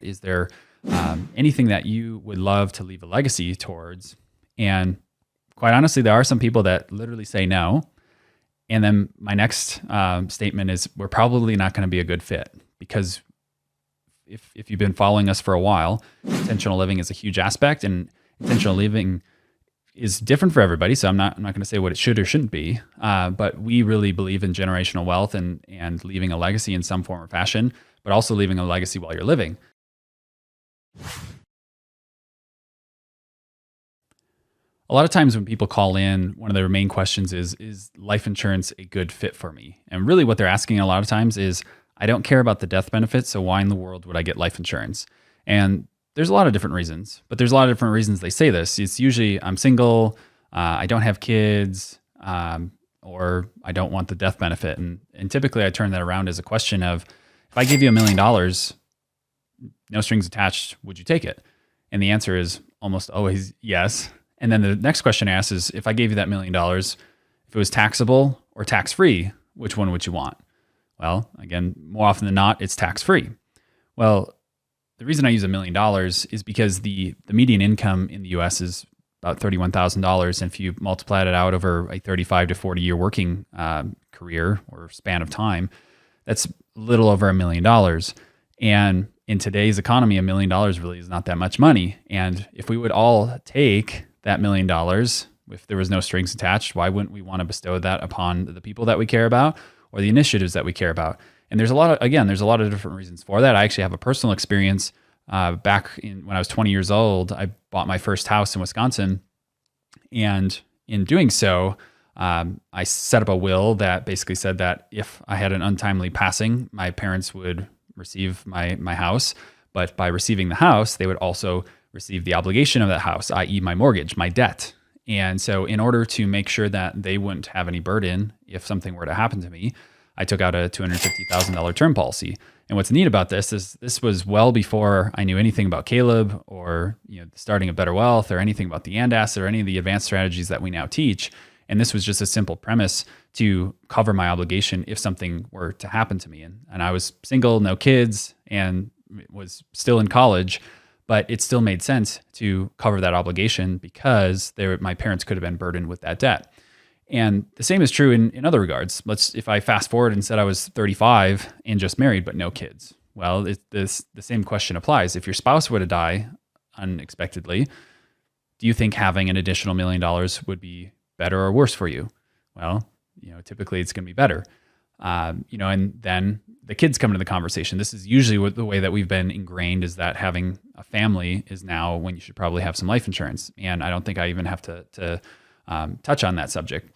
Is there anything that you would love to leave a legacy towards? And quite honestly, there are some people that literally say no. And then my next statement is, we're probably not going to be a good fit, because if you've been following us for a while, intentional living is a huge aspect, and intentional living is different for everybody. So I'm not going to say what it should or shouldn't be, but we really believe in generational wealth and leaving a legacy in some form or fashion, but also leaving a legacy while you're living. A lot of times when people call in, one of their main questions is life insurance a good fit for me? And really what they're asking a lot of times is, I don't care about the death benefits, so why in the world would I get life insurance? And there's a lot of different reasons, but there's a lot of different reasons they say this. It's usually, I'm single, I don't have kids, or I don't want the death benefit. And typically I turn that around as a question of, if I gave you $1 million, no strings attached, would you take it? And the answer is almost always yes. And then the next question I ask is, if I gave you that $1 million, if it was taxable or tax-free, which one would you want? Well, again, more often than not, it's tax-free. Well, the reason I use $1 million is because the median income in the US is about $31,000. And if you multiply it out over a 35 to 40 year working career or span of time, that's a little over $1 million. And in today's economy, $1 million really is not that much money. And if we would all take that $1 million, if there was no strings attached, why wouldn't we want to bestow that upon the people that we care about or the initiatives that we care about? And there's a lot of different reasons for that. I actually have a personal experience. Back when I was 20 years old, I bought my first house in Wisconsin. And in doing so, I set up a will that basically said that if I had an untimely passing, my parents would receive my house. But by receiving the house, they would also receive the obligation of that house, i.e. my mortgage, my debt. And so in order to make sure that they wouldn't have any burden if something were to happen to me, I took out a $250,000 term policy. And what's neat about this is this was well before I knew anything about Caleb or starting a BetterWealth or anything about the and asset or any of the advanced strategies that we now teach. And this was just a simple premise to cover my obligation if something were to happen to me. And I was single, no kids, and was still in college, but it still made sense to cover that obligation because my parents could have been burdened with that debt. And the same is true in other regards. If I fast forward and said I was 35 and just married, but no kids. Well, the same question applies. If your spouse were to die unexpectedly, do you think having an additional $1 million would be better or worse for you? Well, typically it's going to be better. And then the kids come into the conversation. This is usually the way that we've been ingrained, is that having a family is now when you should probably have some life insurance. And I don't think I even have to touch on that subject.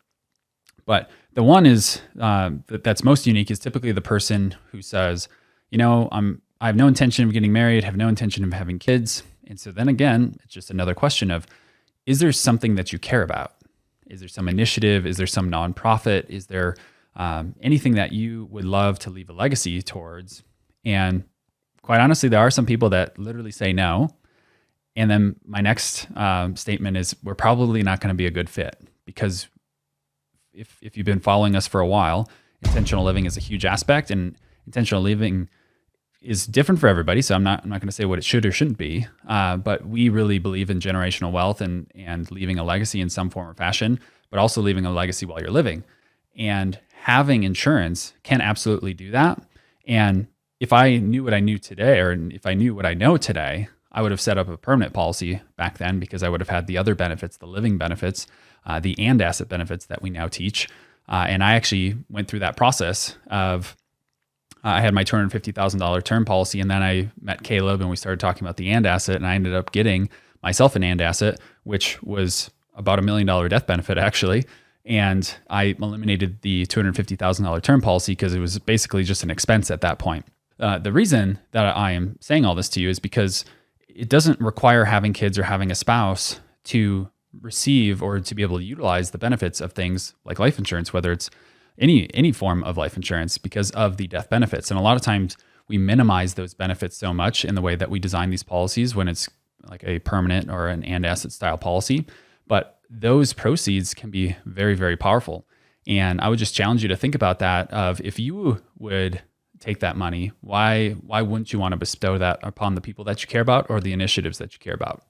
But the one is that's most unique is typically the person who says, I have no intention of getting married, have no intention of having kids. And so then again, it's just another question of, is there something that you care about? Is there some initiative? Is there some nonprofit? Is there anything that you would love to leave a legacy towards? And quite honestly, there are some people that literally say no. And then my next statement is, we're probably not going to be a good fit, because if you've been following us for a while, intentional living is a huge aspect, and intentional living is different for everybody. So I'm not going to say what it should or shouldn't be, but we really believe in generational wealth and leaving a legacy in some form or fashion, but also leaving a legacy while you're living. And having insurance can absolutely do that. And if I knew what I knew today, or if I knew what I know today, I would have set up a permanent policy back then, because I would have had the other benefits, the living benefits, the and asset benefits that we now teach. And I actually went through that process of, I had my $250,000 term policy, and then I met Caleb and we started talking about the and asset, and I ended up getting myself an and asset, which was about $1 million death benefit actually. And I eliminated the $250,000 term policy because it was basically just an expense at that point. The reason that I am saying all this to you is because it doesn't require having kids or having a spouse to receive or to be able to utilize the benefits of things like life insurance, whether it's any form of life insurance, because of the death benefits. And a lot of times we minimize those benefits so much in the way that we design these policies when it's like a permanent or an and asset style policy. But those proceeds can be very, very powerful. And I would just challenge you to think about that, of if you would take that money, why wouldn't you want to bestow that upon the people that you care about or the initiatives that you care about?